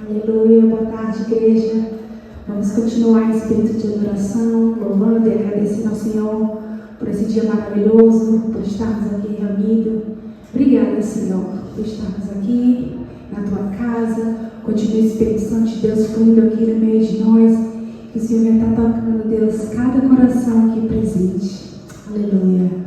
Aleluia, boa tarde, igreja. Vamos continuar em espírito de adoração, louvando e agradecendo ao Senhor por esse dia maravilhoso, por estarmos aqui reunidos. Obrigada, Senhor, por estarmos aqui na tua casa. Continue o Espírito Santo de Deus fluindo aqui no meio de nós. Que o Senhor venha estar tocando, Deus, cada coração aqui presente. Aleluia.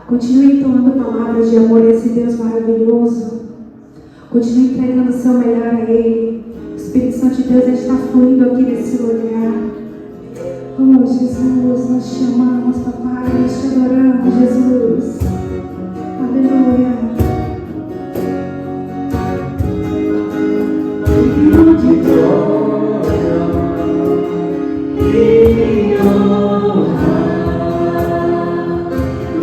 Continue entoando palavras de amor a esse Deus maravilhoso. Continue entregando o seu melhor a Ele. O Espírito Santo de Deus está fluindo aqui nesse lugar. Oh, Jesus, nós te amamos, papai. Nós te adoramos, Jesus. Aleluia. Digno de glória e honra,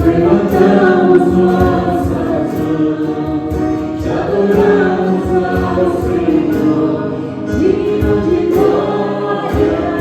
levantamos nossas mãos, te adoramos ao Senhor. Digno de glória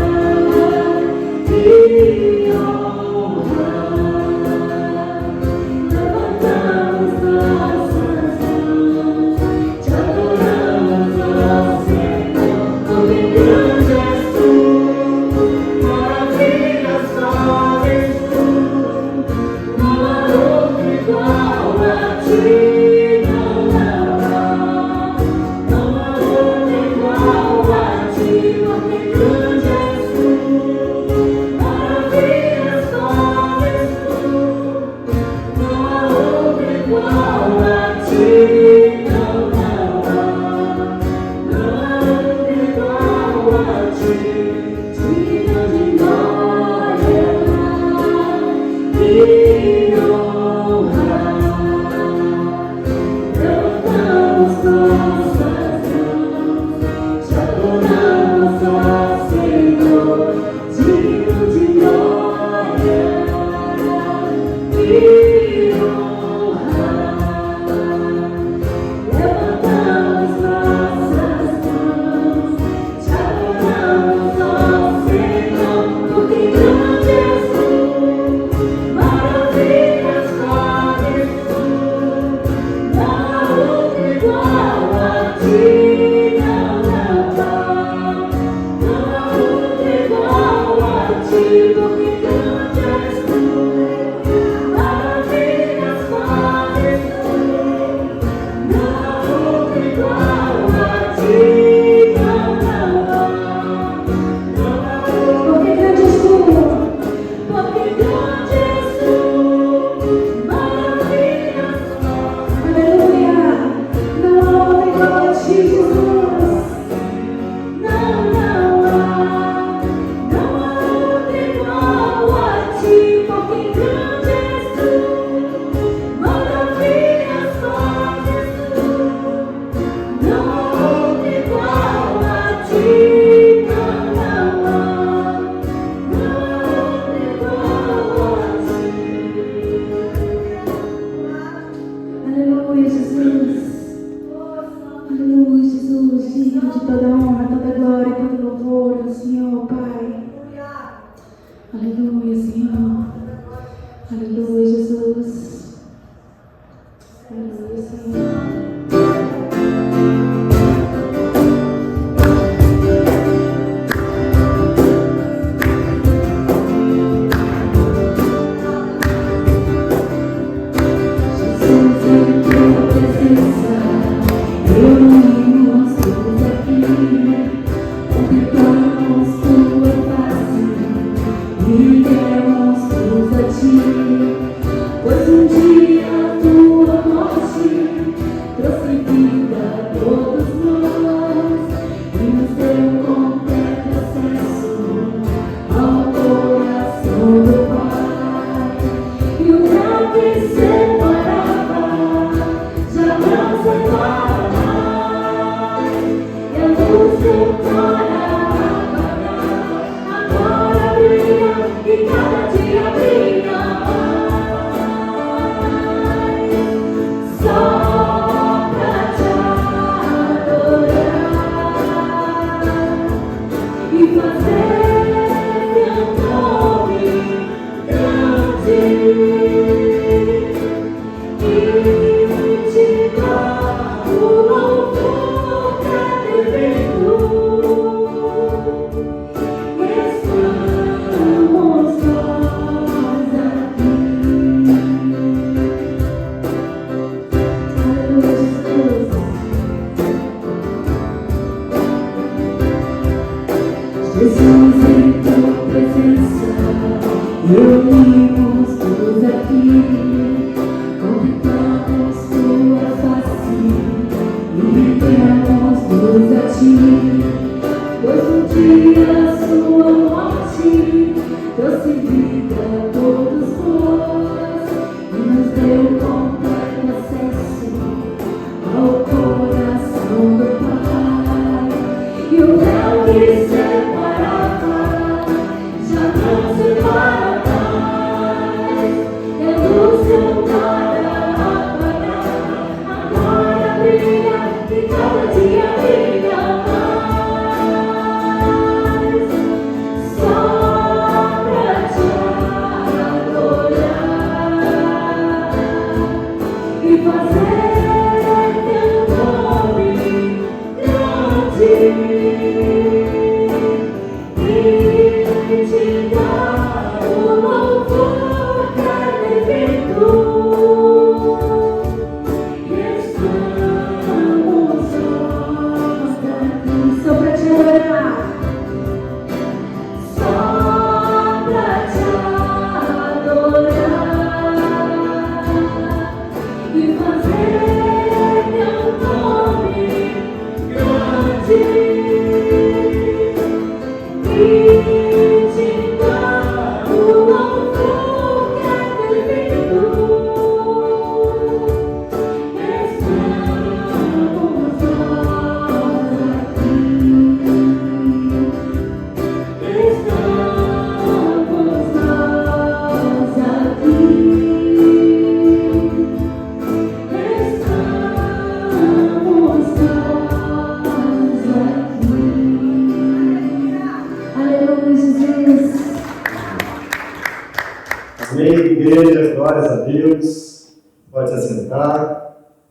igreja, glórias a Deus. Pode se assentar.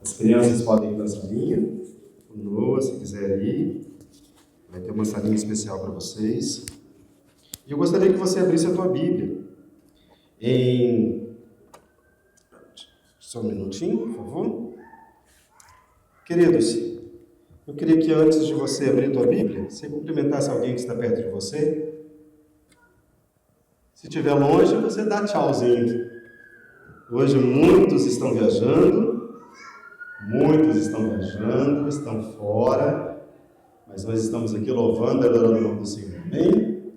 As crianças podem ir para a salinha. O Noah, se quiser ir, vai ter uma salinha especial para vocês. E eu gostaria que você abrisse a tua Bíblia Só um minutinho, por favor. Queridos, eu queria que antes de você abrir a tua Bíblia, você cumprimentasse alguém que está perto de você. Se estiver longe, você dá tchauzinho. Hoje muitos estão viajando, estão fora, mas nós estamos aqui louvando e adorando o nome do Senhor. Amém?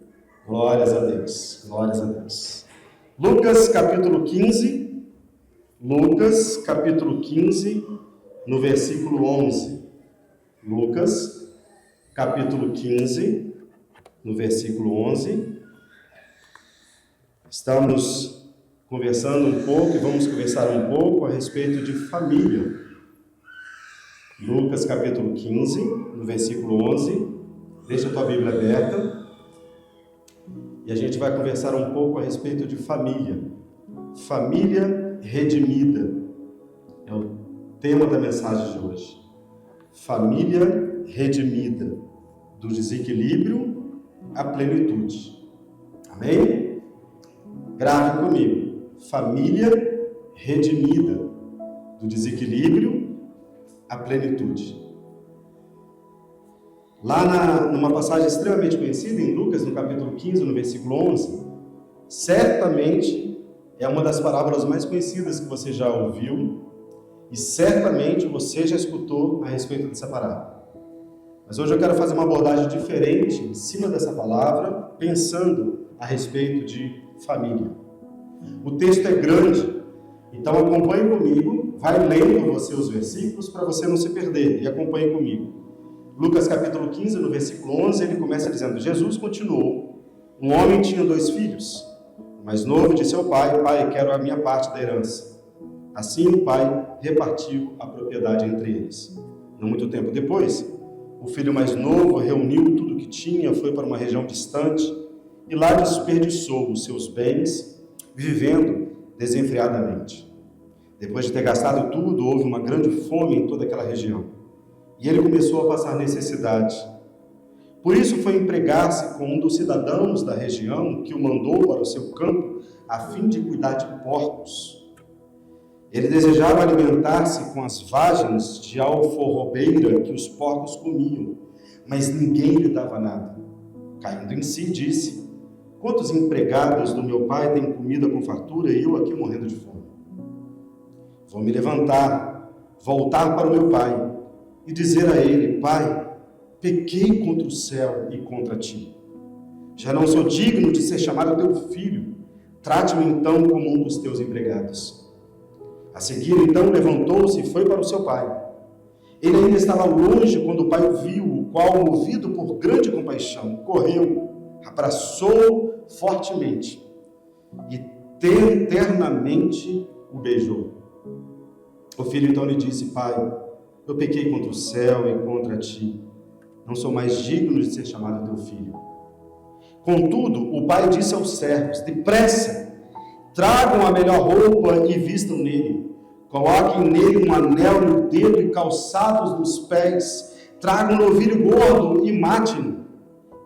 Glórias a Deus, glórias a Deus. Lucas capítulo 15, no versículo 11. Lucas capítulo 15, no versículo 11. Estamos conversando um pouco e vamos conversar um pouco a respeito de família. Lucas capítulo 15, no versículo 11. Deixa a tua Bíblia aberta. E a gente vai conversar um pouco a respeito de família. Família redimida é o tema da mensagem de hoje. Família redimida, do desequilíbrio à plenitude. Amém? Grave comigo. Família redimida, do desequilíbrio à plenitude. Lá numa passagem extremamente conhecida, em Lucas, no capítulo 15, no versículo 11, certamente é uma das parábolas mais conhecidas que você já ouviu, e certamente você já escutou a respeito dessa parábola. Mas hoje eu quero fazer uma abordagem diferente em cima dessa palavra, pensando a respeito de família. O texto é grande, então acompanhe comigo, vai lendo você os versículos para você não se perder, e acompanhe comigo. Lucas capítulo 15, no versículo 11, ele começa dizendo: Jesus continuou, um homem tinha 2 filhos. O mais novo disse ao pai: Pai, quero a minha parte da herança. Assim o pai repartiu a propriedade entre eles. Não muito tempo depois, o filho mais novo reuniu tudo o que tinha, foi para uma região distante e lá desperdiçou os seus bens, vivendo desenfreadamente. Depois de ter gastado tudo, houve uma grande fome em toda aquela região. E ele começou a passar necessidade. Por isso foi empregar-se com um dos cidadãos da região, que o mandou para o seu campo, a fim de cuidar de porcos. Ele desejava alimentar-se com as vagens de alforrobeira que os porcos comiam, mas ninguém lhe dava nada. Caindo em si, disse: Quantos empregados do meu pai têm comida com fartura e eu aqui morrendo de fome? Vou me levantar, voltar para o meu pai e dizer a ele: Pai, pequei contra o céu e contra ti. Já não sou digno de ser chamado teu filho. Trate-me então como um dos teus empregados. A seguir, então, levantou-se e foi para o seu pai. Ele ainda estava longe quando o pai o viu, o qual, movido por grande compaixão, correu, abraçou-o fortemente e ternamente o beijou. O filho então lhe disse: Pai, eu pequei contra o céu e contra ti. Não sou mais digno de ser chamado teu filho. Contudo, o pai disse aos servos: Depressa, tragam a melhor roupa e vistam nele. Coloquem nele um anel no dedo e calçados nos pés. Tragam um novilho gordo e matem-no.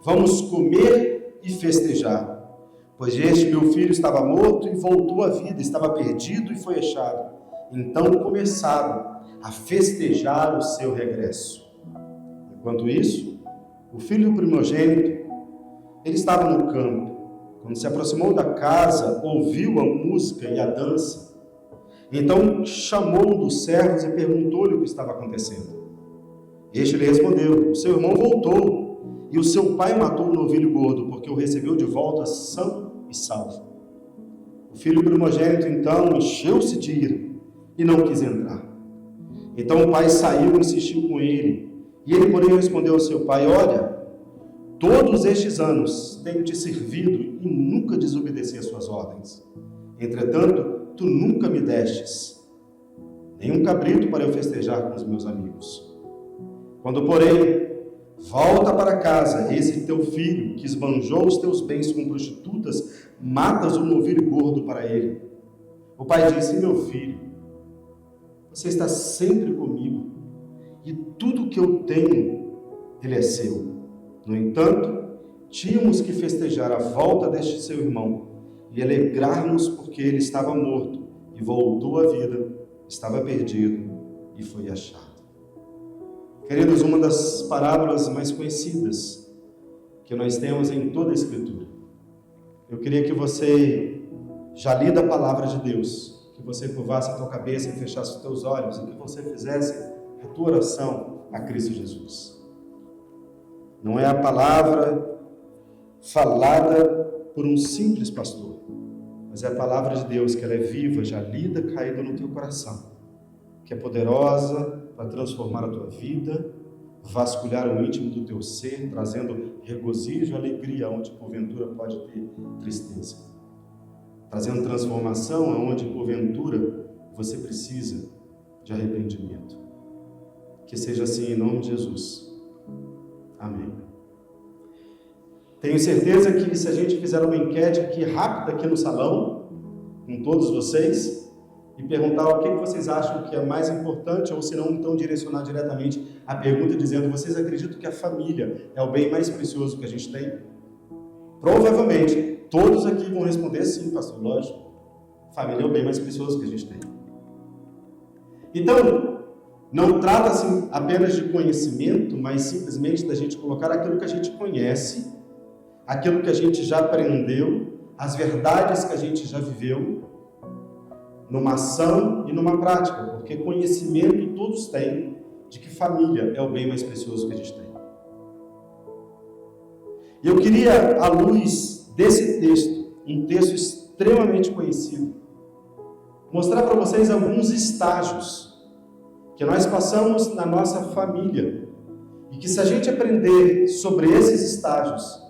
Vamos comer e festejar. Pois este meu filho estava morto e voltou à vida, estava perdido e foi achado. Então começaram a festejar o seu regresso. Enquanto isso, o filho primogênito, ele estava no campo. Quando se aproximou da casa, ouviu a música e a dança. Então chamou um dos servos e perguntou-lhe o que estava acontecendo. Este lhe respondeu: O seu irmão voltou, e o seu pai matou o novilho gordo, porque o recebeu de volta são e salvo. O filho primogênito então encheu-se de ira e não quis entrar. Então o pai saiu e insistiu com ele. E ele, porém, respondeu ao seu pai: Olha, todos estes anos tenho te servido e nunca desobedeci às suas ordens. Entretanto, tu nunca me destes nenhum cabrito para eu festejar com os meus amigos. Quando, porém, volta para casa, esse teu filho, que esbanjou os teus bens com prostitutas, matas um novilho gordo para ele. O pai disse: meu filho, você está sempre comigo e tudo que eu tenho, ele é seu. No entanto, tínhamos que festejar a volta deste seu irmão e alegrar-nos porque ele estava morto e voltou à vida, estava perdido e foi achado. Queridos, uma das parábolas mais conhecidas que nós temos em toda a Escritura. Eu queria que você, já lida a palavra de Deus, que você curvasse a tua cabeça e fechasse os teus olhos e que você fizesse a tua oração a Cristo Jesus. Não é a palavra falada por um simples pastor, mas é a palavra de Deus, que ela é viva, já lida, caída no teu coração, que é poderosa para transformar a tua vida, vasculhar o íntimo do teu ser, trazendo regozijo e alegria onde porventura pode ter tristeza, trazendo transformação onde porventura você precisa de arrependimento. Que seja assim em nome de Jesus. Amém. Tenho certeza que se a gente fizer uma enquete aqui rápida aqui no salão, com todos vocês, e perguntar o que vocês acham que é mais importante, ou se não, então direcionar diretamente a pergunta dizendo: vocês acreditam que a família é o bem mais precioso que a gente tem? Provavelmente, todos aqui vão responder sim, pastor, lógico. Família é o bem mais precioso que a gente tem. Então, não trata-se apenas de conhecimento, mas simplesmente da gente colocar aquilo que a gente conhece, aquilo que a gente já aprendeu, as verdades que a gente já viveu, numa ação e numa prática, porque conhecimento todos têm de que família é o bem mais precioso que a gente tem. E eu queria, à luz desse texto, um texto extremamente conhecido, mostrar para vocês alguns estágios que nós passamos na nossa família, e que se a gente aprender sobre esses estágios,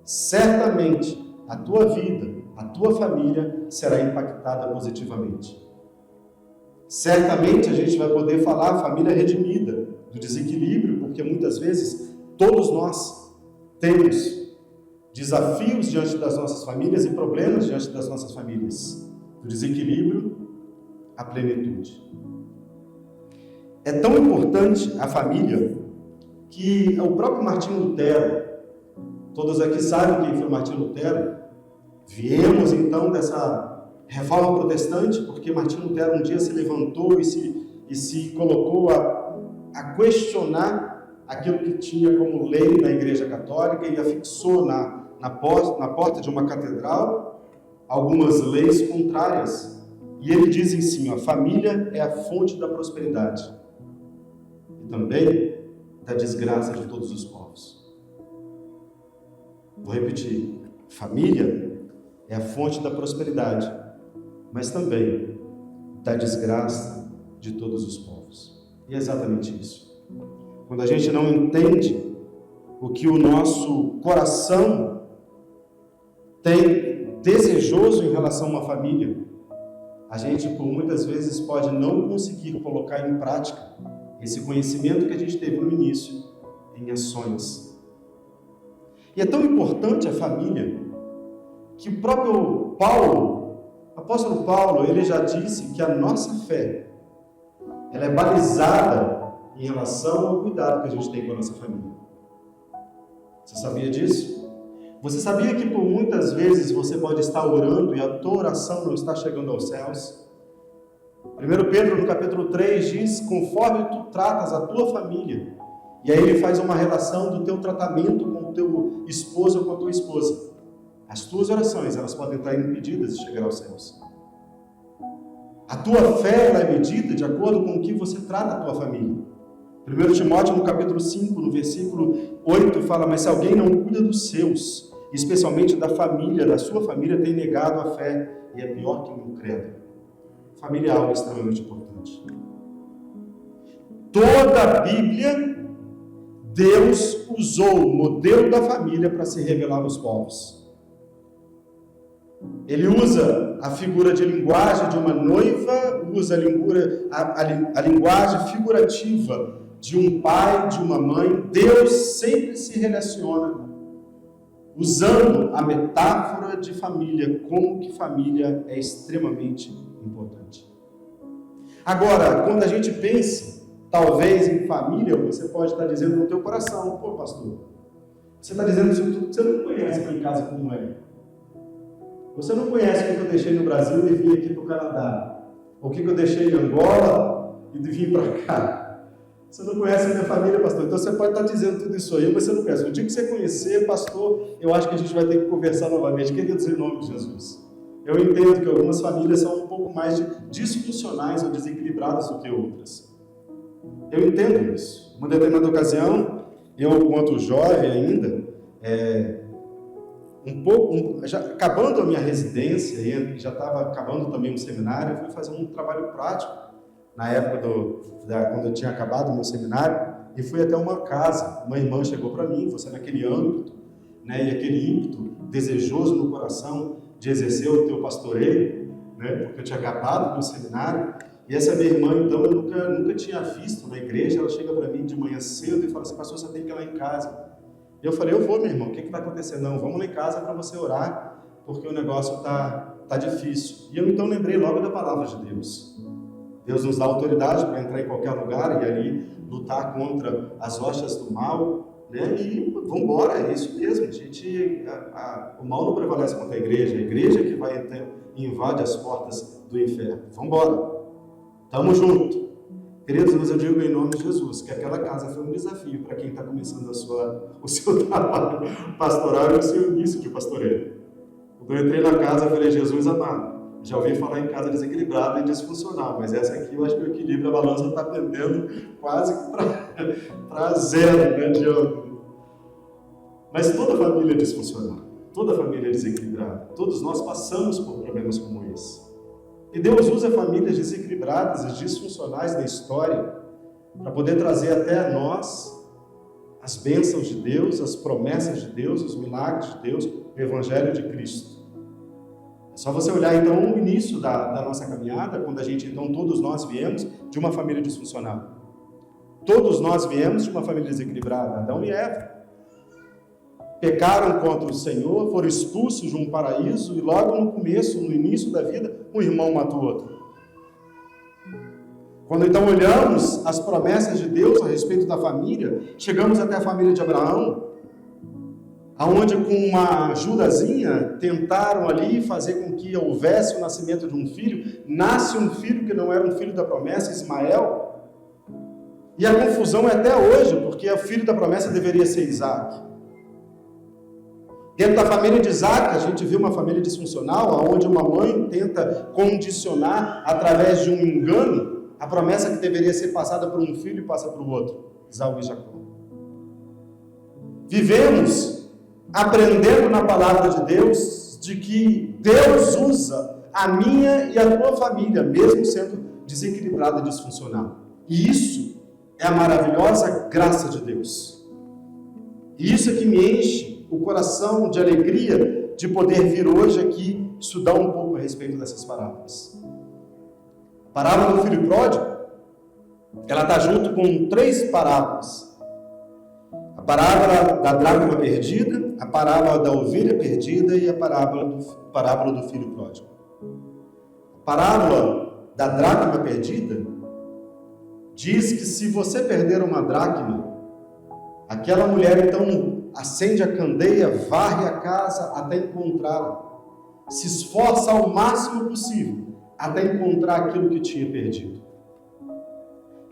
certamente a tua vida, a tua família será impactada positivamente. Certamente a gente vai poder falar família redimida, do desequilíbrio, porque muitas vezes todos nós temos desafios diante das nossas famílias e problemas diante das nossas famílias, do desequilíbrio à plenitude. É tão importante a família que o próprio Martinho Lutero, todos aqui sabem quem foi Martinho Lutero, viemos então dessa reforma protestante, porque Martinho Lutero um dia se levantou e se colocou a questionar aquilo que tinha como lei na Igreja Católica e afixou na porta de uma catedral algumas leis contrárias. E ele diz assim: a família é a fonte da prosperidade e também da desgraça de todos os povos. Vou repetir: família é a fonte da prosperidade, mas também da desgraça de todos os povos. E é exatamente isso. Quando a gente não entende o que o nosso coração tem desejoso em relação a uma família, a gente, por muitas vezes, pode não conseguir colocar em prática esse conhecimento que a gente teve no início em ações. E é tão importante a família que o próprio apóstolo Paulo, ele já disse que a nossa fé, ela é balizada em relação ao cuidado que a gente tem com a nossa família. Você sabia disso? Você sabia que por muitas vezes você pode estar orando e a tua oração não está chegando aos céus? 1 Pedro, no capítulo 3, diz: conforme tu tratas a tua família. E aí ele faz uma relação do teu tratamento com o teu esposo ou com a tua esposa. As tuas orações, elas podem estar impedidas de chegar aos céus. A tua fé, ela é medida de acordo com o que você trata a tua família. 1 Timóteo, no capítulo 5, no versículo 8, fala: mas se alguém não cuida dos seus, especialmente da família, da sua família, tem negado a fé e é pior que um incrédulo. Família é algo extremamente importante. Toda a Bíblia, Deus usou o modelo da família para se revelar aos povos. Ele usa a figura de linguagem de uma noiva, usa a linguagem figurativa de um pai, de uma mãe. Deus sempre se relaciona usando a metáfora de família, como que família é extremamente importante. Agora, quando a gente pensa, talvez em família, você pode estar dizendo no teu coração, pô, pastor, você está dizendo isso tudo, você não conhece aqui em casa como é. Você não conhece o que eu deixei no Brasil e vim aqui para o Canadá. Ou o que eu deixei em Angola e vim para cá. Você não conhece a minha família, pastor. Então você pode estar dizendo tudo isso aí, mas você não conhece. O dia que você conhecer, pastor, eu acho que a gente vai ter que conversar novamente. Queridos, em nome de Jesus. Eu entendo que algumas famílias são um pouco mais disfuncionais ou desequilibradas do que outras. Eu entendo isso. Uma determinada ocasião, eu, quanto jovem ainda, já acabando a minha residência, e já estava acabando também um seminário, eu fui fazer um trabalho prático, na época quando eu tinha acabado o meu seminário, e fui até uma casa. Uma irmã chegou para mim, você naquele âmbito, né, e aquele ímpeto desejoso no coração de exercer o teu pastoreio, né, porque eu tinha acabado o meu seminário, e essa minha irmã, então, eu nunca tinha visto na igreja. Ela chega para mim de manhã cedo e fala assim, pastor, você tem que ir lá em casa. Eu falei, eu vou, meu irmão, o que vai acontecer? Não, vamos lá em casa para você orar, porque o negócio tá difícil. E eu então lembrei logo da palavra de Deus. Deus nos dá autoridade para entrar em qualquer lugar e ali lutar contra as hostes do mal, né? E vamos embora, é isso mesmo. O mal não prevalece contra a igreja que vai e invade as portas do inferno. Vamos embora, tamo junto. Queridos, mas eu digo em nome de Jesus que aquela casa foi um desafio para quem está começando o seu trabalho pastoral e o seu início de pastoreio. Quando eu entrei na casa, eu falei, Jesus amado, já ouvi falar em casa desequilibrada e disfuncional, mas essa aqui eu acho que o equilíbrio, a balança está pendendo quase para zero, né, Diogo? Mas toda família é disfuncional, toda família é desequilibrada, todos nós passamos por problemas como esse. E Deus usa famílias desequilibradas e disfuncionais na história para poder trazer até nós as bênçãos de Deus, as promessas de Deus, os milagres de Deus, o Evangelho de Cristo. É só você olhar então o início da nossa caminhada, quando então todos nós viemos de uma família disfuncional. Todos nós viemos de uma família desequilibrada, Adão e Eva. Pecaram contra o Senhor, foram expulsos de um paraíso e logo no início da vida, um irmão matou o outro. Quando então olhamos as promessas de Deus a respeito da família, chegamos até a família de Abraão, aonde com uma ajudazinha tentaram ali fazer com que houvesse o nascimento de um filho. Nasce um filho que não era um filho da promessa, Ismael. E a confusão é até hoje, porque o filho da promessa deveria ser Isaac. Dentro da família de Isaac, a gente viu uma família disfuncional, onde uma mãe tenta condicionar, através de um engano, a promessa que deveria ser passada por um filho e passa para o outro, Esaú e Jacó. Vivemos aprendendo na palavra de Deus, de que Deus usa a minha e a tua família, mesmo sendo desequilibrada e disfuncional. E isso é a maravilhosa graça de Deus. E isso é que me enche o coração de alegria de poder vir hoje aqui estudar um pouco a respeito dessas parábolas. A parábola do filho pródigo, ela está junto com 3 parábolas. A parábola da dracma perdida, a parábola da ovelha perdida e a parábola do filho pródigo. A parábola da dracma perdida diz que se você perder uma dracma, aquela mulher então acende a candeia, varre a casa até encontrá-la. Se esforça ao máximo possível até encontrar aquilo que tinha perdido.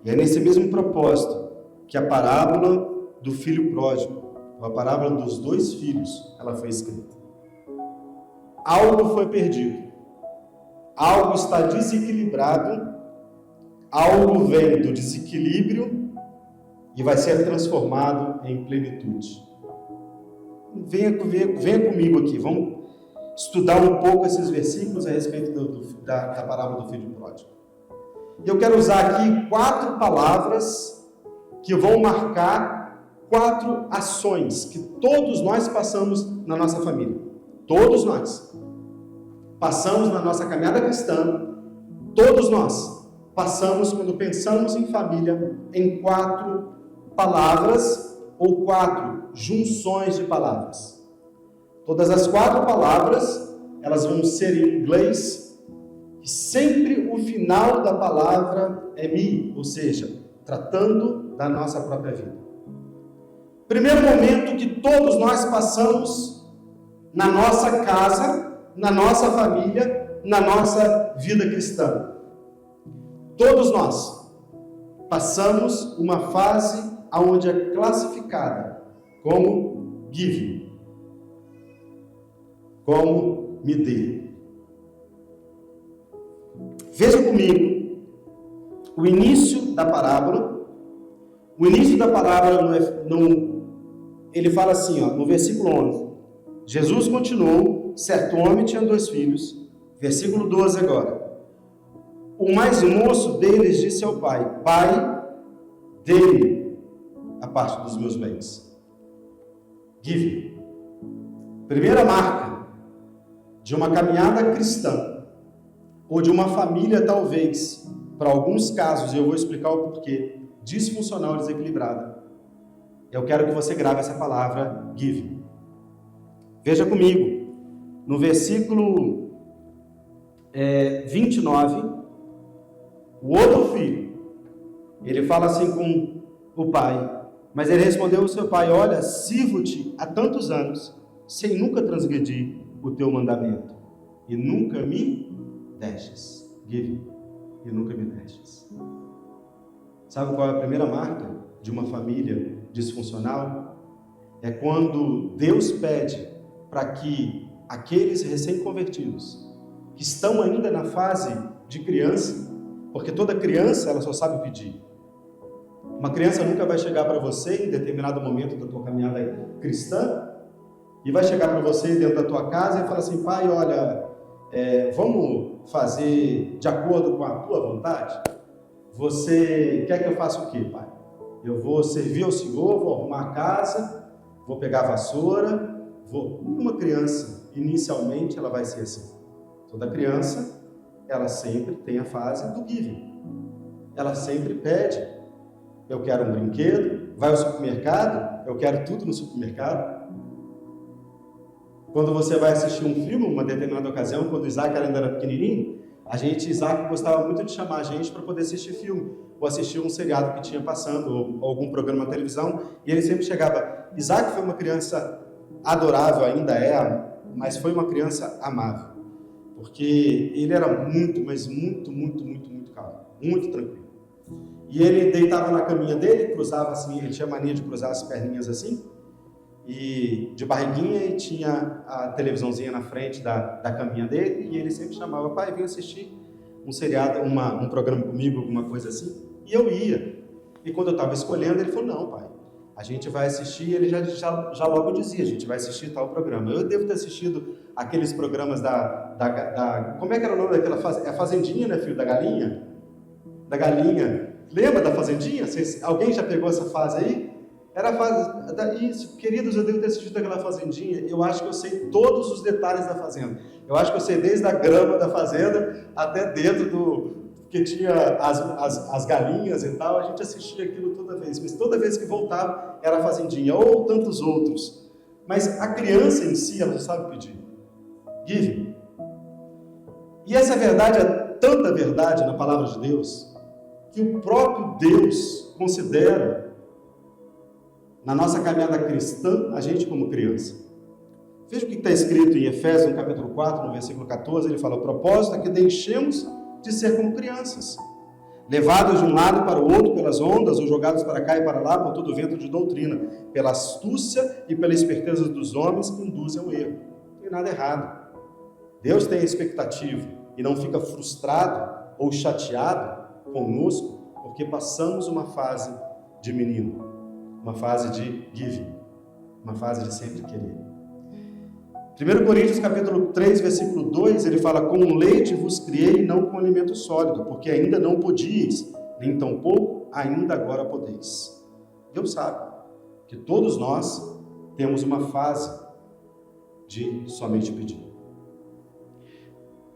E é nesse mesmo propósito que a parábola do filho pródigo, a parábola dos 2 filhos, ela foi escrita. Algo foi perdido. Algo está desequilibrado. Algo vem do desequilíbrio e vai ser transformado em plenitude. Venha comigo aqui, vamos estudar um pouco esses versículos a respeito da parábola do filho pródigo. Eu quero usar aqui 4 palavras que vão marcar 4 ações que todos nós passamos na nossa família. Todos nós passamos na nossa caminhada cristã, todos nós passamos quando pensamos em família em 4 palavras ou 4 junções de palavras. Todas as 4 palavras, elas vão ser em inglês, e sempre o final da palavra é me, ou seja, tratando da nossa própria vida. Primeiro momento que todos nós passamos na nossa casa, na nossa família, na nossa vida cristã. Todos nós passamos uma fase onde é classificada como give, como me dê. Veja comigo o início da parábola. O início da parábola ele fala assim, no versículo 11. Jesus continuou, certo homem tinha 2 filhos. Versículo 12 agora. O mais moço deles disse ao pai: Pai, dê-me a parte dos meus bens. Give. Primeira marca de uma caminhada cristã, ou de uma família, talvez, para alguns casos, e eu vou explicar o porquê, disfuncional, desequilibrada. Eu quero que você grave essa palavra, give. Veja comigo, no versículo 29, o outro filho, ele fala assim com o pai, mas ele respondeu ao seu pai: olha, sirvo-te há tantos anos, sem nunca transgredir o teu mandamento, e nunca me destes. Give, e nunca me destes. Sabe qual é a primeira marca de uma família disfuncional? É quando Deus pede para que aqueles recém-convertidos, que estão ainda na fase de criança, porque toda criança ela só sabe pedir. Uma criança nunca vai chegar para você em determinado momento da tua caminhada cristã e vai chegar para você dentro da tua casa e falar assim: pai, olha, vamos fazer de acordo com a tua vontade? Você quer que eu faça o quê, pai? Eu vou servir ao Senhor, vou arrumar a casa, vou pegar a vassoura, Uma criança, inicialmente, ela vai ser assim. Toda criança, ela sempre tem a fase do giving. Ela sempre pede: eu quero um brinquedo. Vai ao supermercado, eu quero tudo no supermercado. Quando você vai assistir um filme, uma determinada ocasião, quando o Isaac ainda era pequenininho, Isaac gostava muito de chamar a gente para poder assistir filme, ou assistir um seriado que tinha passando, ou algum programa na televisão, e ele sempre chegava. Isaac foi uma criança adorável, ainda é, mas foi uma criança amável, porque ele era muito, mas muito calmo, muito tranquilo. E ele deitava na caminha dele, cruzava assim, ele tinha mania de cruzar as perninhas assim, e de barriguinha, e tinha a televisãozinha na frente da caminha dele, e ele sempre chamava: pai, vem assistir um seriado, um programa comigo, alguma coisa assim. E eu ia. E quando eu estava escolhendo, ele falou: não, pai, a gente vai assistir. E ele já logo dizia: a gente vai assistir tal programa. Eu devo ter assistido aqueles programas como é que era o nome daquela fazenda? É a Fazendinha, né, filho? Da galinha? Da galinha. Lembra da Fazendinha? Alguém já pegou essa fase aí? Era a fase... Isso, queridos, eu devo ter assistido aquela Fazendinha. Eu acho que eu sei todos os detalhes da fazenda. Eu acho que eu sei desde a grama da fazenda até dentro que tinha as galinhas e tal. A gente assistia aquilo toda vez. Mas toda vez que voltava era a Fazendinha, ou tantos outros. Mas a criança em si, ela não sabe pedir. Give. E essa verdade é tanta verdade na palavra de Deus, que o próprio Deus considera, na nossa caminhada cristã, a gente como criança. Veja o que está escrito em Efésios, no capítulo 4, no versículo 14, ele fala: o propósito é que deixemos de ser como crianças, levados de um lado para o outro pelas ondas, ou jogados para cá e para lá por todo vento de doutrina, pela astúcia e pela esperteza dos homens que induzem ao erro. Não tem nada errado. Deus tem expectativa e não fica frustrado ou chateado conosco, porque passamos uma fase de menino, uma fase de giving, uma fase de sempre querer. 1 Coríntios capítulo 3, versículo 2, ele fala: com leite vos criei, não com alimento sólido, porque ainda não podíeis, nem tampouco ainda agora podeis. Deus sabe que todos nós temos uma fase de somente pedir.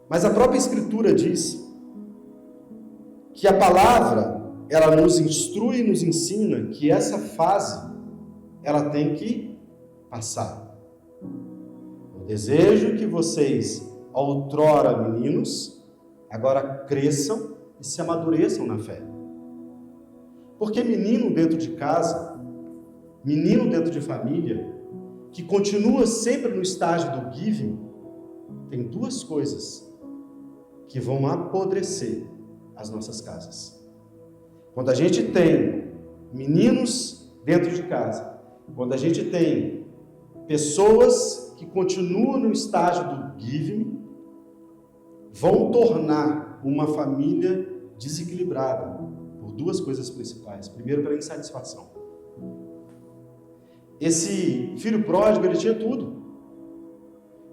Mas a própria Escritura diz que a palavra, ela nos instrui e nos ensina que essa fase, ela tem que passar. Desejo que vocês, outrora meninos, agora cresçam e se amadureçam na fé. Porque menino dentro de casa, menino dentro de família, que continua sempre no estágio do giving, tem duas coisas que vão apodrecer as nossas casas. Quando a gente tem meninos dentro de casa, quando a gente tem pessoas que continuam no estágio do giving, vão tornar uma família desequilibrada por duas coisas principais. Primeiro, pela insatisfação. Esse filho pródigo, ele tinha tudo.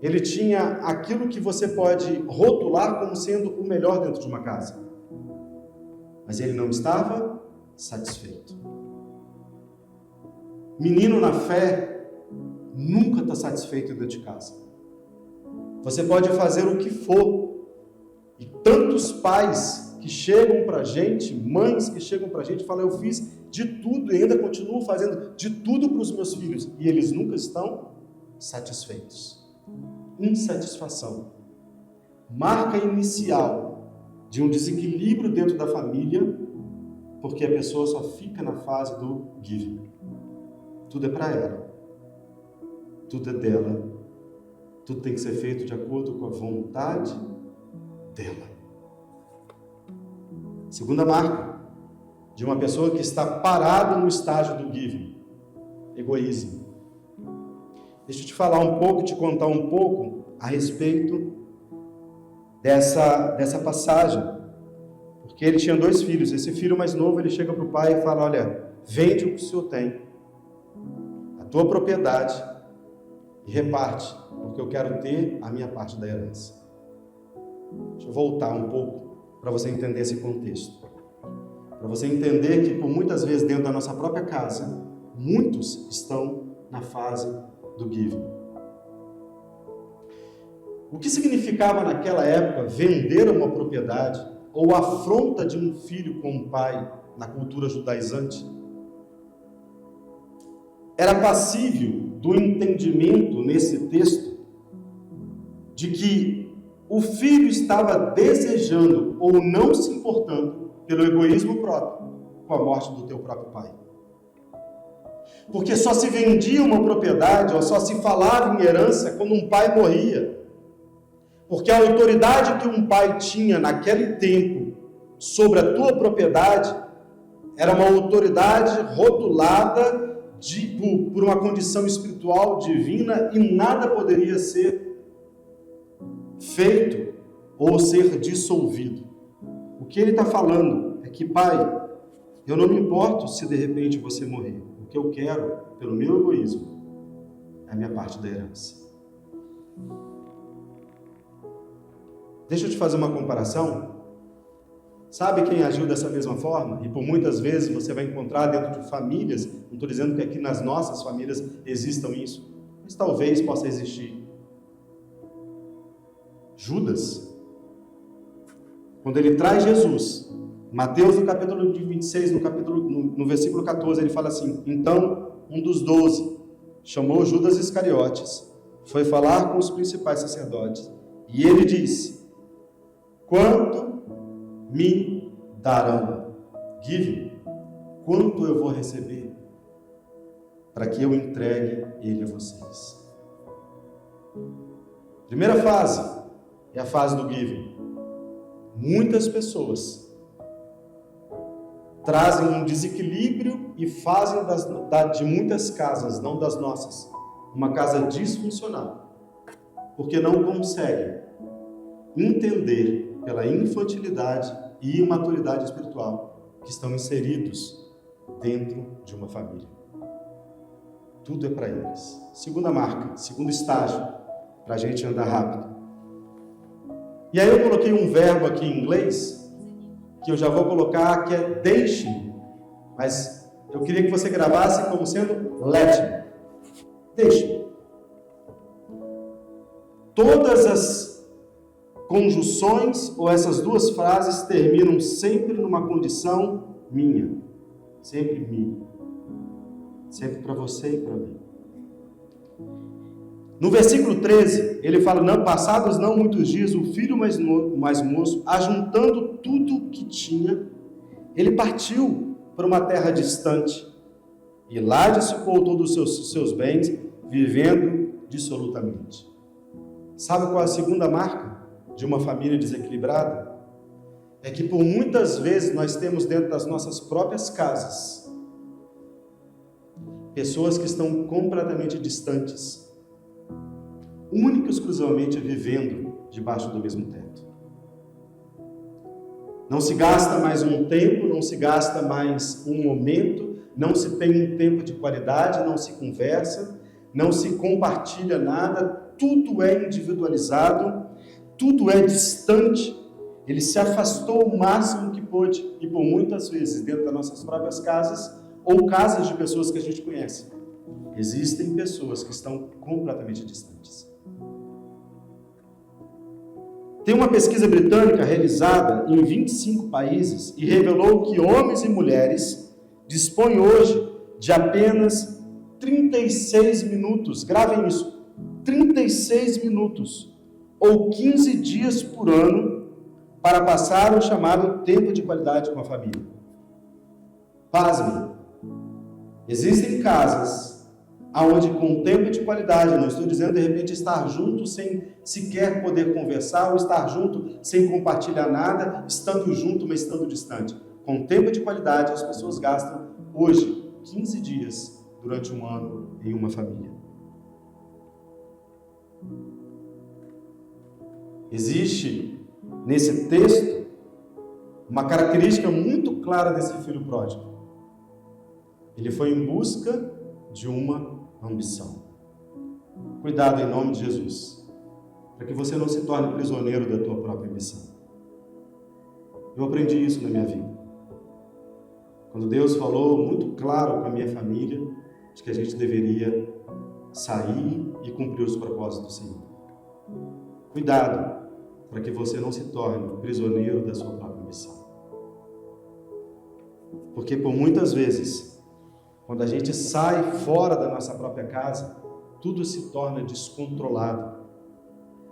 Ele tinha aquilo que você pode rotular como sendo o melhor dentro de uma casa. Mas ele não estava satisfeito. Menino na fé nunca está satisfeito dentro de casa. Você pode fazer o que for. E tantos pais que chegam para a gente, mães que chegam para a gente e falam: eu fiz de tudo e ainda continuo fazendo de tudo para os meus filhos. E eles nunca estão satisfeitos. Insatisfação. Marca inicial de um desequilíbrio dentro da família, porque a pessoa só fica na fase do giving. Tudo é para ela. Tudo é dela. Tudo tem que ser feito de acordo com a vontade dela. Segunda marca de uma pessoa que está parada no estágio do giving: egoísmo. Deixa eu te falar um pouco, te contar um pouco a respeito dessa passagem. Porque ele tinha 2 filhos. Esse filho mais novo, ele chega para o pai e fala: olha, vende o que o senhor tem, a tua propriedade, e reparte, porque eu quero ter a minha parte da herança. Deixa eu voltar um pouco para você entender esse contexto. Para você entender que, por muitas vezes, dentro da nossa própria casa, muitos estão na fase do giving. O que significava naquela época vender uma propriedade ou afronta de um filho com um pai na cultura judaizante? Era passível do entendimento nesse texto de que o filho estava desejando ou não se importando pelo egoísmo próprio com a morte do teu próprio pai. Porque só se vendia uma propriedade ou só se falava em herança quando um pai morria. Porque a autoridade que um pai tinha naquele tempo sobre a tua propriedade era uma autoridade rotulada por uma condição espiritual divina, e nada poderia ser feito ou ser dissolvido. O que ele está falando é que, pai, eu não me importo se de repente você morrer. O que eu quero, pelo meu egoísmo, é a minha parte da herança. Deixa eu te fazer uma comparação. Sabe quem agiu dessa mesma forma? E por muitas vezes você vai encontrar dentro de famílias, não estou dizendo que aqui nas nossas famílias existam isso, mas talvez possa existir. Judas, quando ele traz Jesus, Mateus no capítulo 26, no versículo 14, ele fala assim: então um dos 12 chamou Judas Iscariotes, foi falar com os principais sacerdotes, e ele disse: quanto me darão? Give, quanto eu vou receber para que eu entregue ele a vocês? Primeira fase é a fase do giving. Muitas pessoas trazem um desequilíbrio e fazem de muitas casas, não das nossas, uma casa disfuncional, porque não conseguem entender pela infantilidade e imaturidade espiritual que estão inseridos dentro de uma família. Tudo é para eles. Segunda marca, segundo estágio, para a gente andar rápido. E aí eu coloquei um verbo aqui em inglês, que eu já vou colocar, que é deixe-me, mas eu queria que você gravasse como sendo let me. Deixe-me. Todas as conjunções ou essas duas frases terminam sempre numa condição minha, sempre minha, sempre para você e para mim. No versículo 13, ele fala: não, passados não muitos dias, o filho mais moço, ajuntando tudo o que tinha, ele partiu para uma terra distante, e lá dissipou todos os seus bens, vivendo dissolutamente. Sabe qual é a segunda marca de uma família desequilibrada? É que por muitas vezes nós temos dentro das nossas próprias casas pessoas que estão completamente distantes, única e exclusivamente vivendo debaixo do mesmo teto. Não se gasta mais um tempo, não se gasta mais um momento, não se tem um tempo de qualidade, não se conversa, não se compartilha nada, tudo é individualizado, tudo é distante. Ele se afastou o máximo que pôde, e por muitas vezes dentro das nossas próprias casas, ou casas de pessoas que a gente conhece, existem pessoas que estão completamente distantes. Tem uma pesquisa britânica realizada em 25 países e revelou que homens e mulheres dispõem hoje de apenas 36 minutos, gravem isso, 36 minutos, ou 15 dias por ano, para passar o chamado tempo de qualidade com a família. Pasmem, existem casas onde com tempo de qualidade, não estou dizendo de repente estar junto sem sequer poder conversar, ou estar junto sem compartilhar nada, estando junto, mas estando distante. Com tempo de qualidade, as pessoas gastam hoje 15 dias durante um ano em uma família. Existe nesse texto uma característica muito clara desse filho pródigo. Ele foi em busca de uma ambição. Cuidado em nome de Jesus, para que você não se torne prisioneiro da tua própria ambição. Eu aprendi isso na minha vida. Quando Deus falou muito claro com a minha família, de que a gente deveria sair e cumprir os propósitos do Senhor. Cuidado, para que você não se torne prisioneiro da sua própria ambição. Porque por muitas vezes, quando a gente sai fora da nossa própria casa, tudo se torna descontrolado.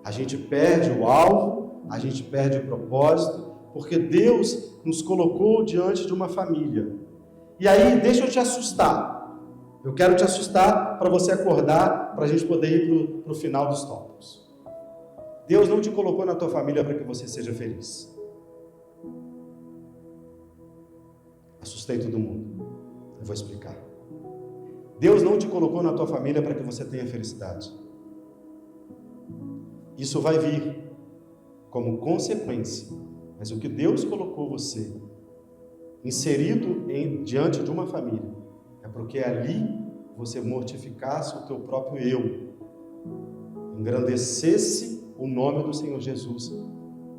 A gente perde o alvo, a gente perde o propósito, porque Deus nos colocou diante de uma família. E aí, deixa eu te assustar. Eu quero te assustar para você acordar, para a gente poder ir para o final dos tópicos. Deus não te colocou na tua família para que você seja feliz. Assustei todo mundo. Eu vou explicar. Deus não te colocou na tua família para que você tenha felicidade. Isso vai vir como consequência. Mas o que Deus colocou você inserido diante de uma família é porque ali você mortificasse o teu próprio eu, engrandecesse o nome do Senhor Jesus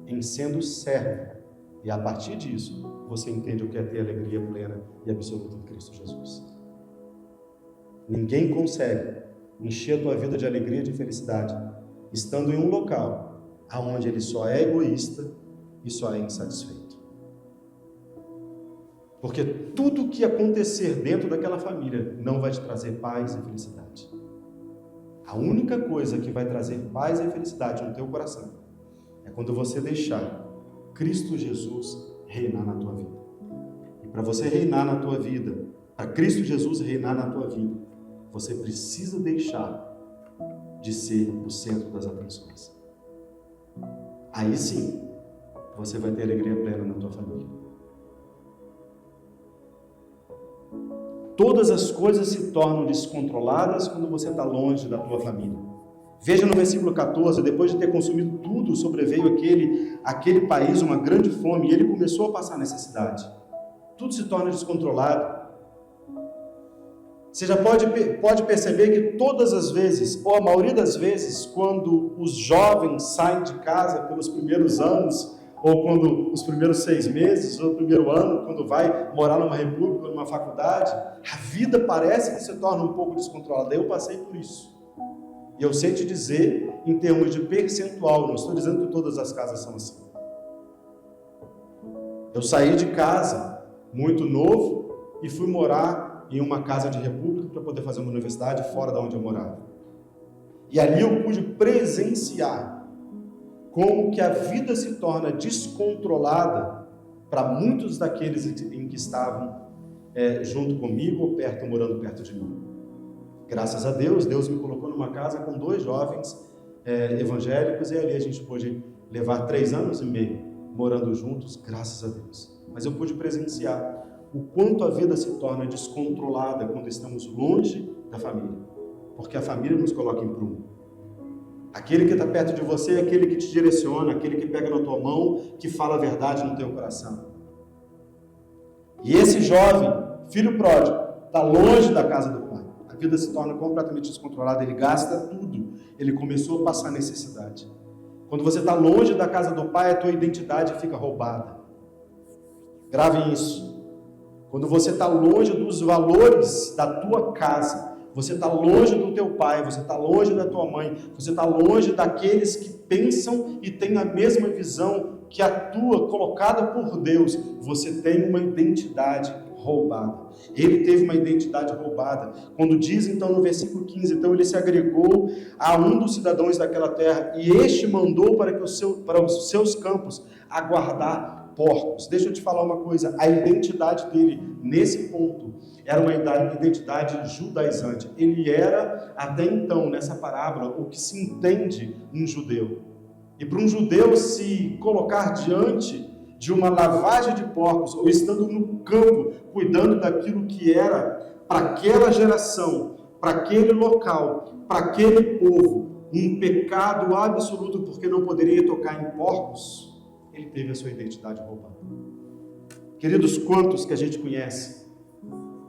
em sendo servo. E a partir disso, você entende o que é ter alegria plena e absoluta em Cristo Jesus. Ninguém consegue encher a tua vida de alegria e de felicidade estando em um local onde ele só é egoísta e só é insatisfeito. Porque tudo que acontecer dentro daquela família não vai te trazer paz e felicidade. A única coisa que vai trazer paz e felicidade no teu coração é quando você deixar Cristo Jesus reinar na tua vida. E para você reinar na tua vida, para Cristo Jesus reinar na tua vida, você precisa deixar de ser o centro das atenções. Aí sim, você vai ter alegria plena na tua família. Todas as coisas se tornam descontroladas quando você está longe da tua família. Veja no versículo 14, depois de ter consumido tudo, sobreveio aquele país uma grande fome, e ele começou a passar necessidade. Tudo se torna descontrolado. Você já pode perceber que todas as vezes, ou a maioria das vezes, quando os jovens saem de casa pelos primeiros anos, ou quando os primeiros 6 meses, ou o primeiro ano, quando vai morar numa república, numa faculdade, a vida parece que se torna um pouco descontrolada. Eu passei por isso. E eu sei te dizer, em termos de percentual, não estou dizendo que todas as casas são assim. Eu saí de casa muito novo e fui morar em uma casa de república para poder fazer uma universidade fora da onde eu morava. E ali eu pude presenciar como que a vida se torna descontrolada para muitos daqueles em que estavam junto comigo ou perto, morando perto de mim. Graças a Deus, Deus me colocou numa casa com 2 jovens evangélicos, e ali a gente pôde levar 3 anos e meio morando juntos, graças a Deus. Mas eu pude presenciar o quanto a vida se torna descontrolada quando estamos longe da família, porque a família nos coloca em prumo. Aquele que está perto de você é aquele que te direciona, aquele que pega na tua mão, que fala a verdade no teu coração. E esse jovem, filho pródigo, está longe da casa do pai. A vida se torna completamente descontrolada, ele gasta tudo, ele começou a passar necessidade. Quando você está longe da casa do pai, a tua identidade fica roubada. Gravem isso. Quando você está longe dos valores da tua casa, você está longe do teu pai, você está longe da tua mãe, você está longe daqueles que pensam e têm a mesma visão que a tua, colocada por Deus, você tem uma identidade roubada. Ele teve uma identidade roubada. Quando diz então no versículo 15, então ele se agregou a um dos cidadãos daquela terra, e este mandou para os seus campos aguardar porcos. Deixa eu te falar uma coisa, a identidade dele nesse ponto era uma identidade judaizante. Ele era até então, nessa parábola, o que se entende um judeu. E para um judeu se colocar diante de uma lavagem de porcos, ou estando no campo, cuidando daquilo que era para aquela geração, para aquele local, para aquele povo, um pecado absoluto, porque não poderia tocar em porcos, ele teve a sua identidade roubada. Queridos, quantos que a gente conhece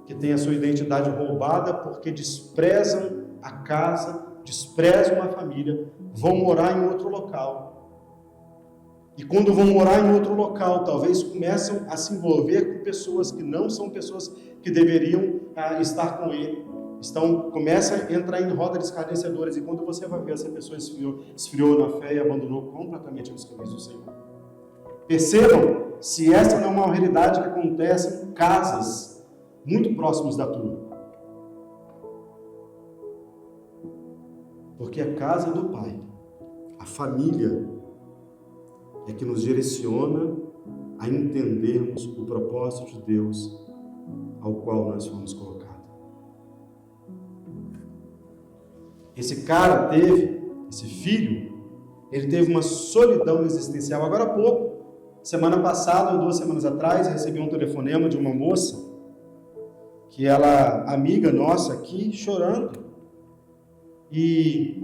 que tem a sua identidade roubada porque desprezam a casa, desprezam a família, vão morar em outro local. E quando vão morar em outro local, talvez começam a se envolver com pessoas que não são pessoas que deveriam estar com ele. Começa a entrar em roda de escarnecedores, e quando você vai ver, essa pessoa esfriou na fé e abandonou completamente os caminhos do Senhor. Percebam se essa não é uma realidade que acontece em casas muito próximas da tua. Porque a casa do Pai, a família, é que nos direciona a entendermos o propósito de Deus ao qual nós fomos colocados. Esse filho, ele teve uma solidão existencial. Agora há pouco, semana passada ou 2 semanas atrás, recebi um telefonema de uma moça, que ela, amiga nossa aqui, chorando. E,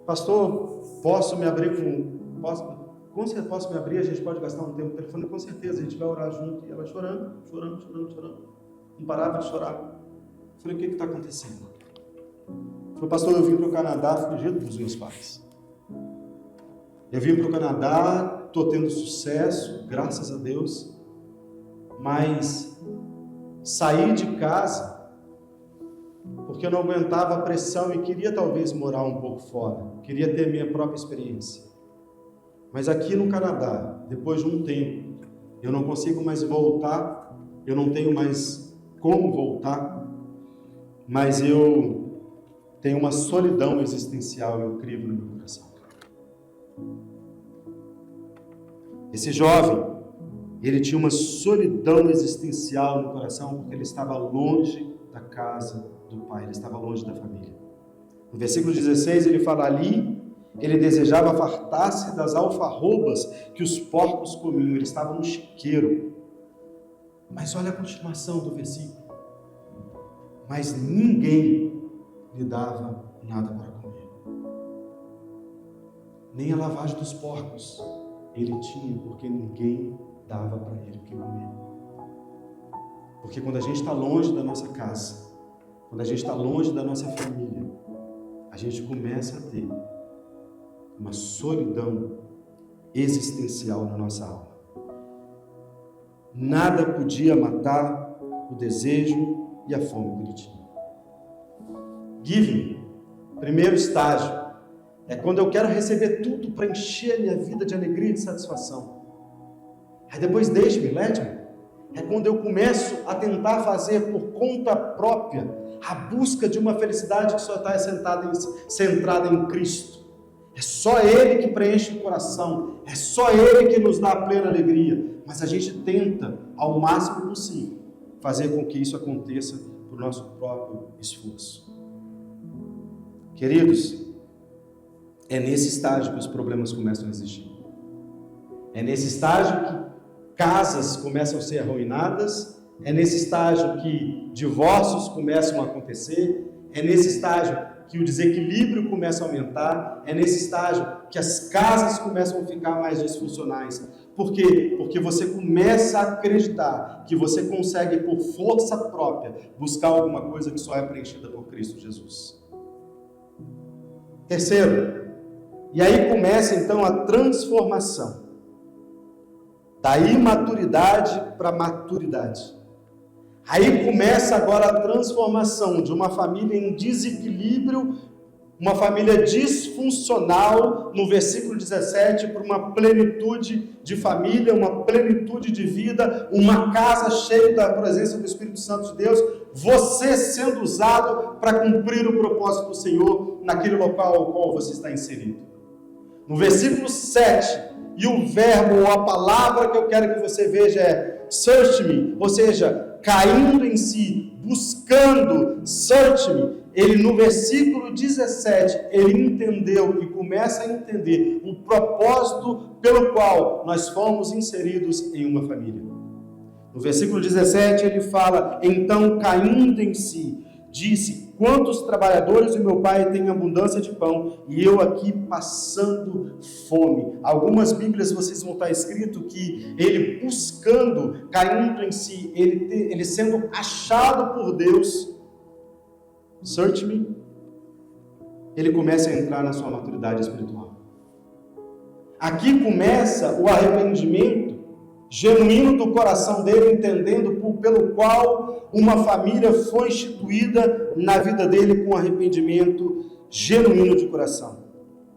pastor, posso me abrir Posso me abrir? A gente pode gastar um tempo no telefone? Com certeza, a gente vai orar junto. E ela chorando. Não parava de chorar. Eu falei, o que está acontecendo? Falei, pastor, eu vim para o Canadá fugido dos meus pais. Eu vim para o Canadá, estou tendo sucesso, graças a Deus, mas saí de casa porque eu não aguentava a pressão e queria talvez morar um pouco fora, queria ter minha própria experiência. Mas aqui no Canadá, depois de um tempo, eu não consigo mais voltar, eu não tenho mais como voltar, mas eu tenho uma solidão existencial incrível no meu coração. Esse jovem, ele tinha uma solidão existencial no coração porque ele estava longe da casa do pai, ele estava longe da família. No versículo 16 ele fala ali, ele desejava fartar-se das alfarrobas que os porcos comiam, ele estava no chiqueiro. Mas olha a continuação do versículo. Mas ninguém lhe dava nada para comer. Nem a lavagem dos porcos ele tinha, porque ninguém dava para ele o que comer. Porque quando a gente está longe da nossa casa, quando a gente está longe da nossa família, a gente começa a ter uma solidão existencial na nossa alma. Nada podia matar o desejo e a fome que ele tinha. Giving, primeiro estágio, é quando eu quero receber tudo para encher a minha vida de alegria e de satisfação. Aí depois deixe-me, let-me. É quando eu começo a tentar fazer por conta própria a busca de uma felicidade que só está centrada em Cristo. É só Ele que preenche o coração, é só Ele que nos dá a plena alegria, mas a gente tenta, ao máximo possível, fazer com que isso aconteça por nosso próprio esforço. Queridos, é nesse estágio que os problemas começam a existir. É nesse estágio que casas começam a ser arruinadas, é nesse estágio que divórcios começam a acontecer, é nesse estágio que o desequilíbrio começa a aumentar, é nesse estágio que as casas começam a ficar mais disfuncionais. Por quê? Porque você começa a acreditar que você consegue, por força própria, buscar alguma coisa que só é preenchida por Cristo Jesus. Terceiro, e aí começa então a transformação da imaturidade para a maturidade. Aí começa agora a transformação de uma família em desequilíbrio, uma família disfuncional, no versículo 17, para uma plenitude de família, uma plenitude de vida, uma casa cheia da presença do Espírito Santo de Deus, você sendo usado para cumprir o propósito do Senhor naquele local ao qual você está inserido. No versículo 7, e o verbo ou a palavra que eu quero que você veja é search me, ou seja, caindo em si, buscando, search me. Ele no versículo 17, ele entendeu e começa a entender o propósito pelo qual nós fomos inseridos em uma família. No versículo 17 ele fala, então caindo em si, disse, quantos trabalhadores o meu pai tem abundância de pão e eu aqui passando fome. Algumas bíblias vocês vão estar escrito que ele buscando, caindo em si, ele sendo achado por Deus, search me, ele começa a entrar na sua maturidade espiritual. Aqui começa o arrependimento genuíno do coração dele, entendendo pelo qual uma família foi instituída na vida dele com arrependimento genuíno de coração.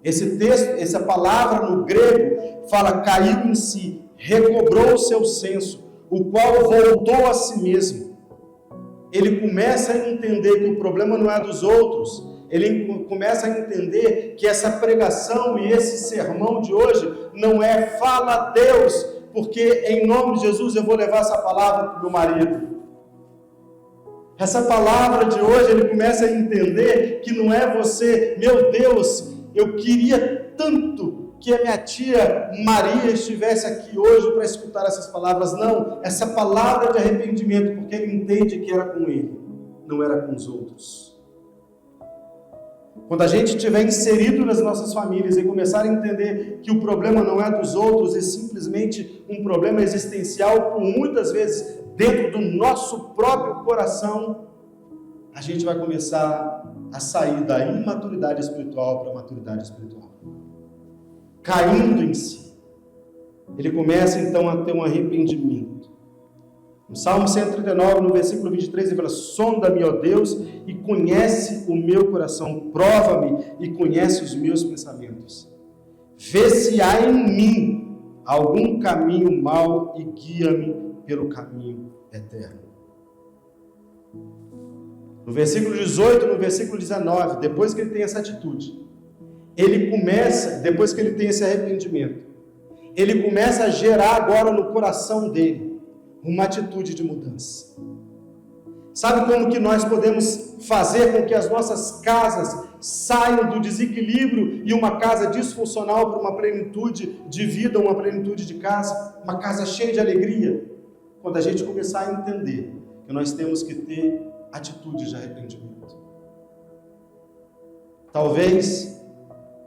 Esse texto, essa palavra no grego fala caiu em si, recobrou o seu senso, o qual voltou a si mesmo. Ele começa a entender que o problema não é dos outros, ele começa a entender que essa pregação e esse sermão de hoje não é fala a Deus, porque em nome de Jesus eu vou levar essa palavra para o meu marido. Essa palavra de hoje ele começa a entender que não é você, meu Deus, eu queria tanto que a minha tia Maria estivesse aqui hoje para escutar essas palavras. Não, essa palavra de arrependimento, porque ele entende que era com ele, não era com os outros. Quando a gente estiver inserido nas nossas famílias e começar a entender que o problema não é dos outros e simplesmente um problema existencial, por muitas vezes dentro do nosso próprio coração, a gente vai começar a sair da imaturidade espiritual para a maturidade espiritual. Caindo em si. Ele começa então a ter um arrependimento. No Salmo 139, no versículo 23, ele fala, sonda-me, ó Deus, e conhece o meu coração, prova-me e conhece os meus pensamentos. Vê se há em mim algum caminho mau e guia-me pelo caminho eterno. No versículo 18, no versículo 19, depois que ele tem essa atitude, ele começa, depois que ele tem esse arrependimento, ele começa a gerar agora no coração dele uma atitude de mudança. Sabe como que nós podemos fazer com que as nossas casas saiam do desequilíbrio e uma casa disfuncional para uma plenitude de vida, uma plenitude de casa, uma casa cheia de alegria? Quando a gente começar a entender que nós temos que ter atitude de arrependimento. Talvez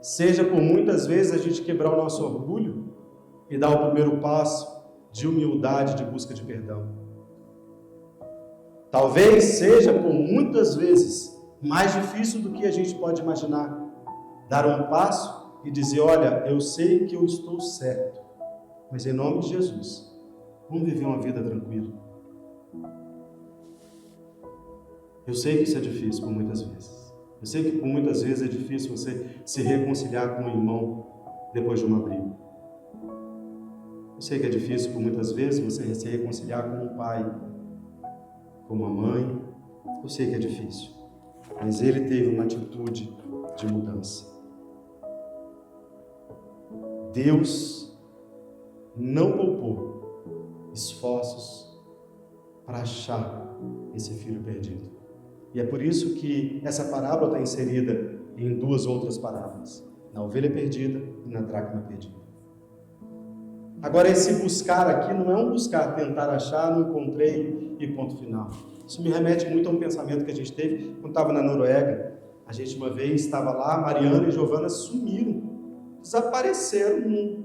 seja por muitas vezes a gente quebrar o nosso orgulho e dar o primeiro passo de humildade, de busca de perdão. Talvez seja por muitas vezes mais difícil do que a gente pode imaginar, dar um passo e dizer, olha, eu sei que eu estou certo, mas em nome de Jesus, vamos viver uma vida tranquila. Eu sei que isso é difícil por muitas vezes. Eu sei que por muitas vezes é difícil você se reconciliar com um irmão depois de uma briga. Eu sei que é difícil por muitas vezes você se reconciliar com um pai, com uma mãe, Eu sei que é difícil, mas ele teve uma atitude de mudança. Deus não poupou esforços para achar esse filho perdido. E é por isso que essa parábola está inserida em duas outras parábolas: na ovelha perdida e na dracma perdida. Agora, esse buscar aqui não é um buscar, tentar achar, não encontrei e ponto final. Isso me remete muito a um pensamento que a gente teve quando estava na Noruega. A gente uma vez estava lá, Mariana e Giovana sumiram, desapareceram.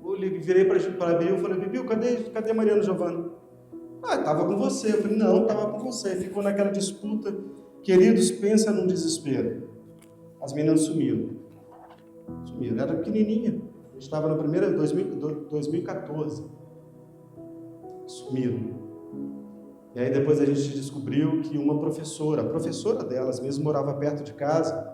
Eu virei para a Bibi e falei: Bibi, cadê Mariana e Giovana? Estava com você. Eu falei: não, estava com você. Ficou naquela disputa. Queridos, pensa num desespero. As meninas sumiram. Era pequenininha. A gente estava na primeira, 2014. Sumiram. E aí depois a gente descobriu que uma professora, a professora delas mesmo, morava perto de casa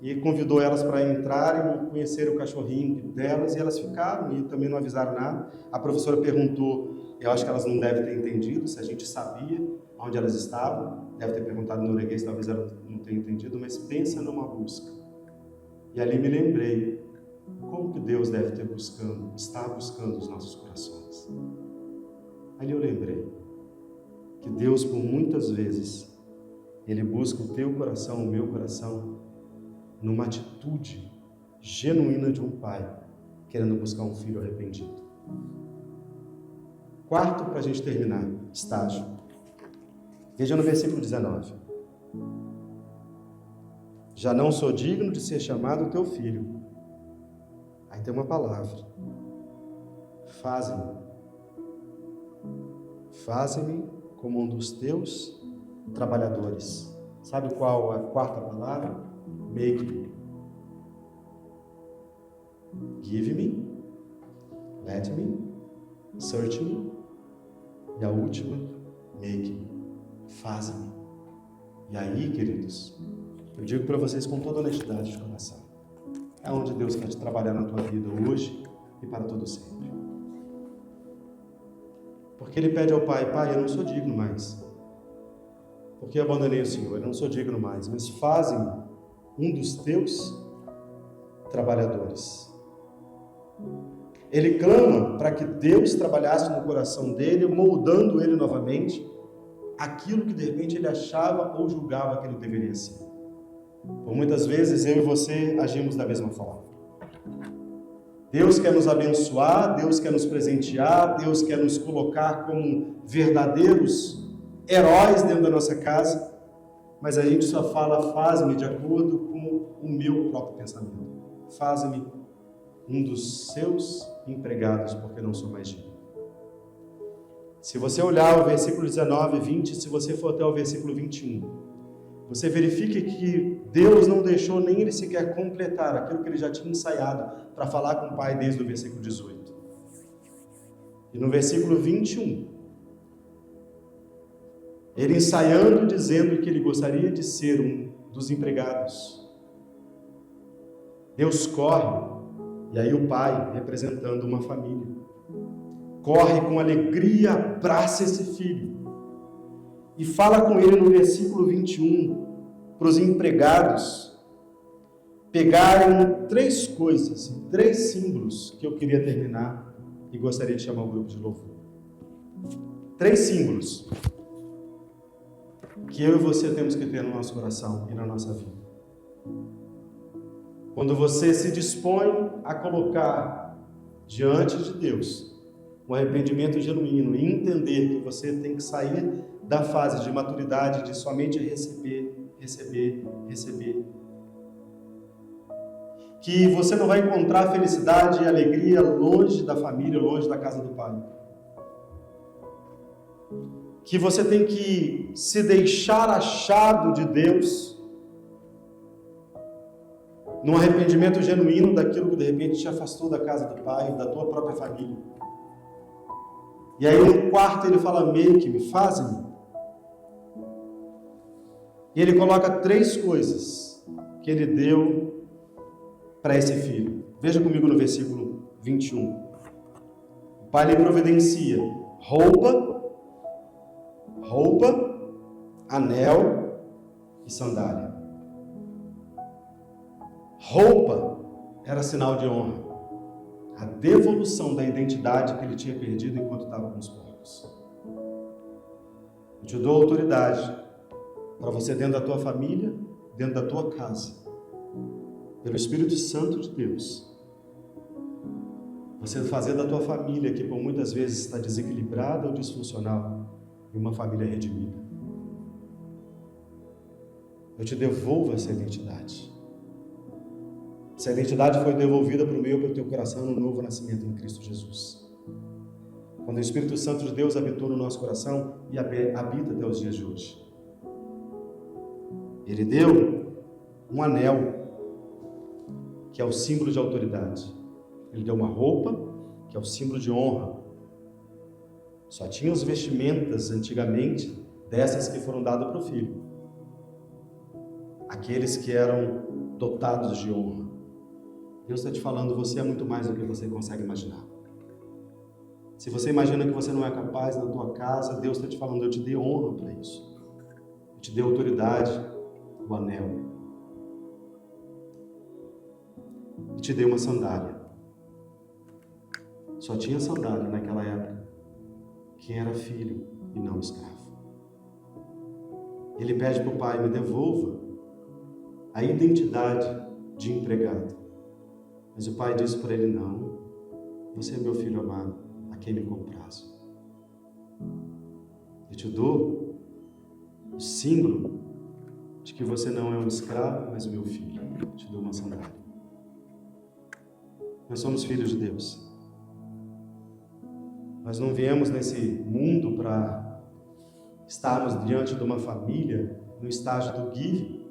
e convidou elas para entrarem e conhecer o cachorrinho delas, e elas ficaram e também não avisaram nada. A professora perguntou, eu acho que elas não devem ter entendido, se a gente sabia onde elas estavam, deve ter perguntado em norueguês, talvez elas não tenham entendido, mas pensa numa busca. E ali me lembrei, como que Deus deve estar buscando os nossos corações. Ali eu lembrei que Deus, por muitas vezes, Ele busca o teu coração, o meu coração, numa atitude genuína de um pai, querendo buscar um filho arrependido. Quarto, para a gente terminar, estágio. Veja no versículo 19. Já não sou digno de ser chamado teu filho. Aí tem uma palavra. Faze-me como um dos teus trabalhadores. Sabe qual a quarta palavra? Make me. Give me. Let me. Search me. E a última, make me. Faze-me. E aí, queridos, eu digo para vocês com toda honestidade de coração, é onde Deus quer te trabalhar na tua vida hoje e para todo sempre. Porque Ele pede ao Pai: Pai, eu não sou digno mais, porque eu abandonei o Senhor, eu não sou digno mais, mas faze-me um dos teus trabalhadores. Ele clama para que Deus trabalhasse no coração dele, moldando ele novamente aquilo que de repente ele achava ou julgava que ele deveria ser. Por muitas vezes eu e você agimos da mesma forma. Deus quer nos abençoar, Deus quer nos presentear, Deus quer nos colocar como verdadeiros heróis dentro da nossa casa, mas a gente só fala: faz-me de acordo com o meu próprio pensamento. Faz-me um dos seus empregados, porque não sou mais digno. Se você olhar o versículo 19 e 20, se você for até o versículo 21, você verifique que Deus não deixou nem ele sequer completar aquilo que ele já tinha ensaiado para falar com o Pai desde o versículo 18. E no versículo 21, ele ensaiando, dizendo que ele gostaria de ser um dos empregados. Deus corre, e aí o Pai, representando uma família, corre com alegria, abraça esse filho e fala com ele no versículo 21 para os empregados pegarem 3 coisas, 3 símbolos que eu queria terminar e gostaria de chamar o grupo de louvor. 3 símbolos que eu e você temos que ter no nosso coração e na nossa vida. Quando você se dispõe a colocar diante de Deus um arrependimento genuíno e entender que você tem que sair da fase de maturidade de somente receber. Que você não vai encontrar felicidade e alegria longe da família, longe da casa do Pai. Que você tem que se deixar achado de Deus num arrependimento genuíno daquilo que de repente te afastou da casa do Pai, da tua própria família. E aí no quarto ele fala: make-me, faze-me. E ele coloca 3 coisas que ele deu para esse filho. Veja comigo no versículo 21. O Pai lhe providencia roupa anel e sandália. Roupa era sinal de honra, a devolução da identidade que ele tinha perdido enquanto estava com os porcos. Eu te dou autoridade para você, dentro da tua família, dentro da tua casa, pelo Espírito Santo de Deus, você fazer da tua família, que por muitas vezes está desequilibrada ou disfuncional, uma família redimida. Eu te devolvo essa identidade. Essa identidade foi devolvida para o meu e para o teu coração no novo nascimento em Cristo Jesus. Quando o Espírito Santo de Deus habitou no nosso coração e habita até os dias de hoje. Ele deu um anel, que é o símbolo de autoridade. Ele deu uma roupa, que é o símbolo de honra. Só tinha as vestimentas, antigamente, dessas que foram dadas para o filho. Aqueles que eram dotados de honra. Deus está te falando, você é muito mais do que você consegue imaginar. Se você imagina que você não é capaz na tua casa, Deus está te falando, eu te dei honra para isso. Eu te dei autoridade, o anel. E te dei uma sandália. Só tinha sandália naquela época quem era filho e não escravo. Ele pede para o pai, me devolva a identidade de empregado. Mas o pai disse para ele, não, você é meu filho amado, a quem me comprazo. Eu te dou o símbolo de que você não é um escravo, mas o meu filho. Eu te dou uma sandália. Nós somos filhos de Deus. Nós não viemos nesse mundo para estarmos diante de uma família no estágio do give,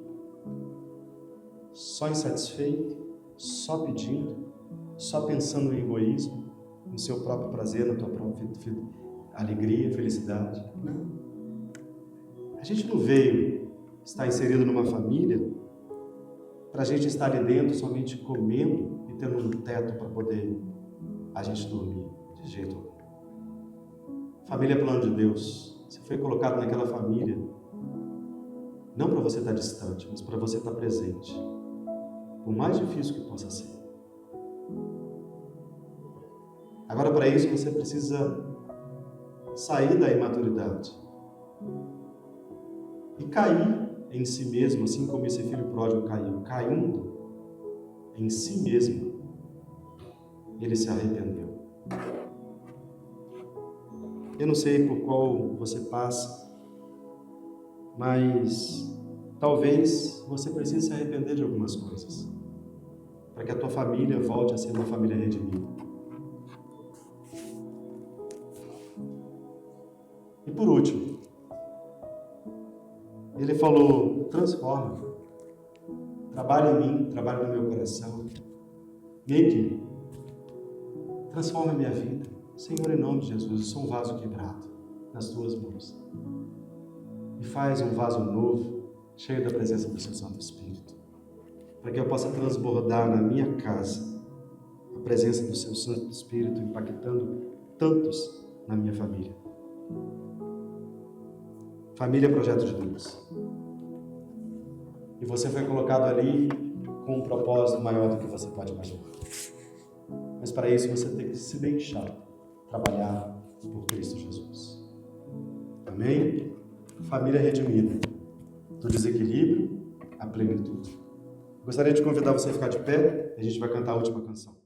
só insatisfeito, só pedindo, só pensando no egoísmo, no seu próprio prazer, na tua própria alegria, felicidade. Não. A gente não veio estar inserido numa família para a gente estar ali dentro somente comendo e tendo um teto para poder a gente dormir, de jeito algum. Família é plano de Deus. Você foi colocado naquela família não para você estar distante, mas para você estar presente. Por mais difícil que possa ser. Agora, para isso, você precisa sair da imaturidade e cair em si mesmo, assim como esse filho pródigo caiu. Caindo em si mesmo, ele se arrependeu. Eu não sei por qual você passa, mas talvez você precise se arrepender de algumas coisas, para que a tua família volte a ser uma família redimida. E por último, ele falou, transforma, trabalha em mim, trabalha no meu coração, me transforma a minha vida. Senhor, em nome de Jesus, eu sou um vaso quebrado nas tuas mãos. Me faz um vaso novo, cheio da presença do seu Santo Espírito, para que eu possa transbordar na minha casa a presença do seu Santo Espírito, impactando tantos na minha família. Família é projeto de Deus. E você foi colocado ali com um propósito maior do que você pode imaginar. Mas para isso você tem que se deixar trabalhar por Cristo Jesus. Amém? Família redimida. Do desequilíbrio à plenitude. Gostaria de convidar você a ficar de pé e a gente vai cantar a última canção.